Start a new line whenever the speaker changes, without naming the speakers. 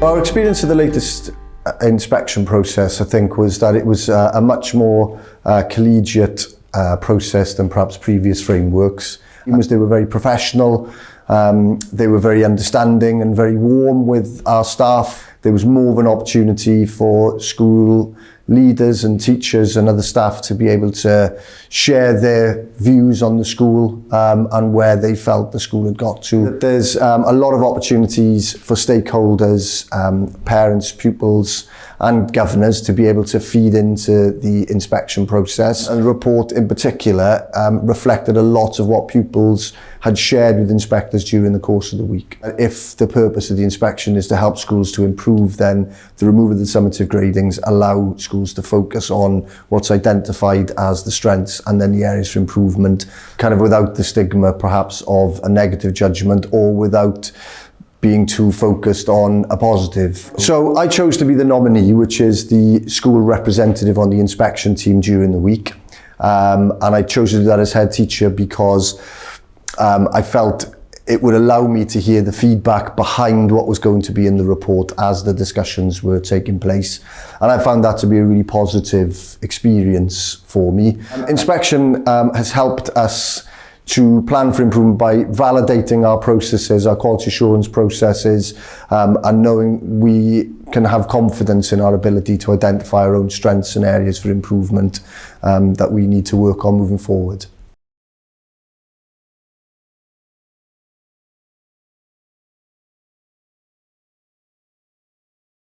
Our experience of the latest inspection process, I think, was that it was a much more collegiate process than perhaps previous frameworks. They were very professional, they were very understanding and very warm with our staff. There was more of an opportunity for school leaders and teachers and other staff to be able to share their views on the school and where they felt the school had got to. There's a lot of opportunities for stakeholders, parents, pupils and governors to be able to feed into the inspection process. And the report in particular reflected a lot of what pupils had shared with inspectors during the course of the week. If the purpose of the inspection is to help schools to improve, then the removal of the summative gradings allow schools to focus on what's identified as the strengths and then the areas for improvement, kind of without the stigma perhaps of a negative judgment or without being too focused on a positive. So I chose to be the nominee, which is the school representative on the inspection team during the week. And I chose to do that as head teacher because I felt it would allow me to hear the feedback behind what was going to be in the report as the discussions were taking place. And I found that to be a really positive experience for me. Inspection has helped us to plan for improvement by validating our processes, our quality assurance processes, and knowing we can have confidence in our ability to identify our own strengths and areas for improvement that we need to work on moving forward.